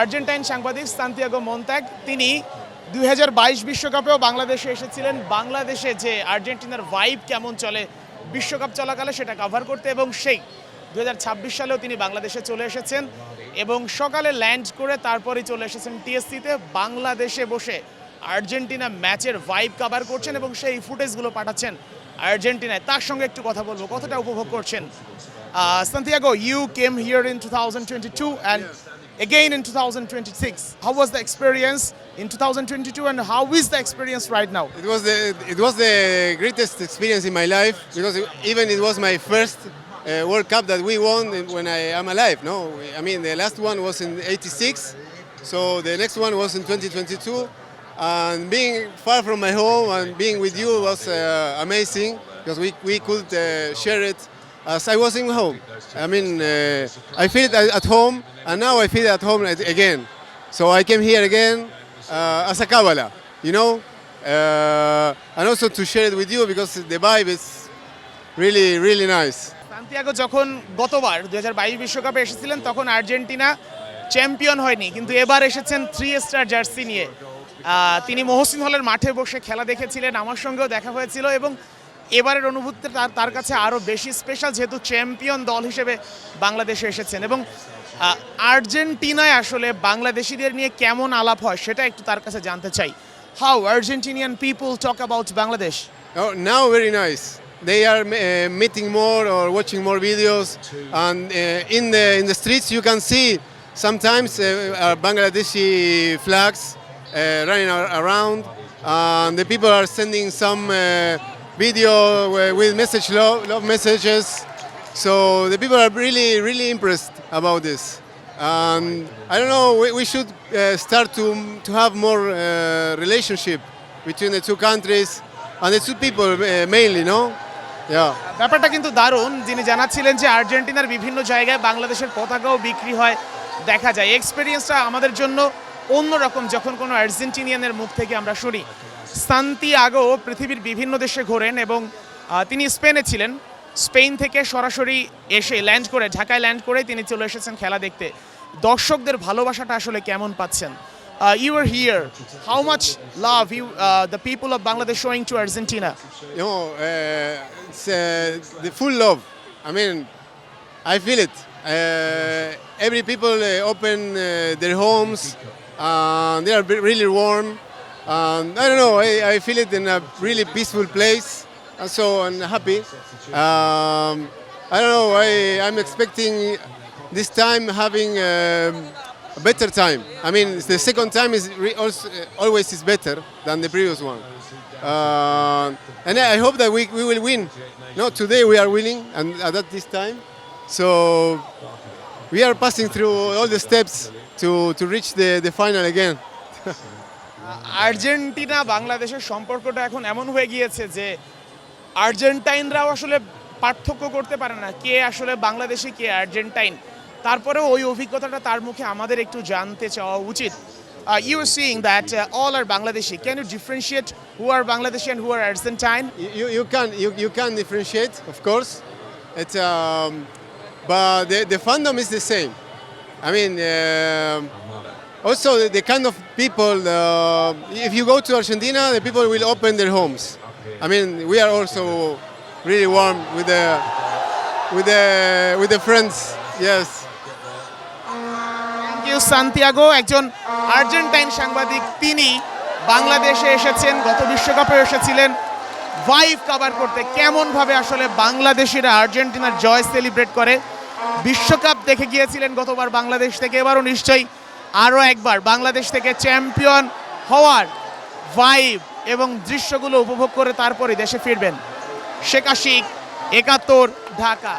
Argentine সাংবাদিক Santiago মন্তাগ, তিনি 2022 বিশ্বকাপেও বাংলাদেশে এসেছিলেন বাংলাদেশে যে আর্জেন্টিনার ভাইব কেমন চলে বিশ্বকাপ চলাকালে সেটা কভার করতে, এবং সেই 2026 সালেও তিনি বাংলাদেশে চলে এসেছেন এবং সকালে ল্যান্ড করে তারপরে চলে এসেছেন টিএসসিতে বাংলাদেশে বসে আর্জেন্টিনা ম্যাচের ভাইব কভার করছেন এবং সেই ফুটেজগুলো পাঠাচ্ছেন আর্জেন্টিনায়। তার সঙ্গে একটু কথা বলবো, কতটা উপভোগ করছেন। Santiago, you came here in 2022 and again in 2026. How was the experience in 2022 and how is the experience right now? It was the greatest experience in my life because it was my first World Cup that we won when I am alive. No, I mean the last one was in '86, so the next one was in 2022. And being far from my home and being with you was amazing because we could share it as I was in home. I mean, I feel it at home, and now I feel it at home again. So I came here again as a Kabbalah, you know, and also to share it with you because the vibe is really, really nice. Santiago যখন গতবার 2022 বিশ্বকাপে এসেছিলেন তখন Argentina champion হয়নি, কিন্তু এবার এসেছেন 3 star jersey নিয়ে। তিনি মহসিন হলের মাঠে বসে খেলা দেখেছিলেন, আমার সঙ্গেও দেখা হয়েছিল এবং এবারের অনুভূতিটা তার কাছে আরও বেশি স্পেশাল যেহেতু চ্যাম্পিয়ন দল হিসেবে বাংলাদেশে এসেছেন। এবং আর্জেন্টিনায় আসলে বাংলাদেশিদের নিয়ে কেমন আলাপ হয় সেটা একটু তার কাছে জানতে চাই। How Argentinian people talk about Bangladesh? Oh, now very nice. They are meeting more or watching more videos, and in the streets you can see sometimes Bangladeshi flags running around, and the people are sending some video with love messages. So the people are really, really impressed about this. And I don't know, we should start to have more relationship between the two countries and the two people mainly, no? Yeah. ব্যাপারটা কিন্তু দারুণ। যিনি জানাচ্ছিলেন যে আর্জেন্টিনার বিভিন্ন জায়গায় বাংলাদেশের পতাকাও বিক্রি হয় দেখা যায়। এক্সপেরিয়েন্সটা আমাদের জন্য অন্যরকম যখন কোনো আর্জেন্টিনিয়ানের মুখ থেকে আমরা শুনি। সান্তিয়াগো পৃথিবীর বিভিন্ন দেশে ঘোরেন এবং তিনি স্পেনে ছিলেন। স্পেন থেকে সরাসরি এসে ল্যান্ড করে ঢাকায় ল্যান্ড করে তিনি চলে এসেছেন খেলা দেখতে। দর্শকদের ভালোবাসাটা আসলে কেমন পাচ্ছেন? You are here. How much love the people of Bangladesh showing to Argentina? You know, it's the full love. I mean, I feel it. Every people open their homes, and they are really warm. I don't know. I feel it in a really peaceful place, and so I'm happy. I don't know. I'm expecting this time having a better time. I mean, the second time is always is better than the previous one, and I hope that we will win. No, today we are winning, and at this time, so we are passing through all the steps to reach the final again. Argentina বাংলাদেশের সম্পর্কটা এখন এমন হয়ে গিয়েছে যে আর্জেন্টাইনরাও আসলে পার্থক্য করতে পারে না কে আসলে বাংলাদেশি কে আর্জেন্টাইন। তারপরেও ওই অভিজ্ঞতাটা তার মুখে আমাদের একটু জানতে চাওয়া উচিত। You are saying that all are Bangladeshi. Can you differentiate who are Bangladeshi and who are Argentine? You can differentiate, of course. It's but the fandom is the same. I mean. Also, the kind of people, if you go to Argentina, the people will open their homes. I mean, we are also really warm with the friends. Yes. Thank you, Santiago. একজন Argentine সাংবাদিক, তিনি বাংলাদেশে এসেছেন, গত বিশ্বকাপে এসেছিলেন vibe cover করতে। কেমন ভাবে আসলে বাংলাদেশিরা আর্জেন্টিনার জয় সেলিব্রেট করে। বিশ্বকাপ দেখে গিয়েছিলেন গতবার বাংলাদেশ থেকে, এবারও নিশ্চয়ই আরও একবার বাংলাদেশ থেকে চ্যাম্পিয়ন হওয়ার ভাইব এবং দৃশ্যগুলো উপভোগ করে তারপরে দেশে ফিরবেন। শেখ আশিক, ৭১, ঢাকা।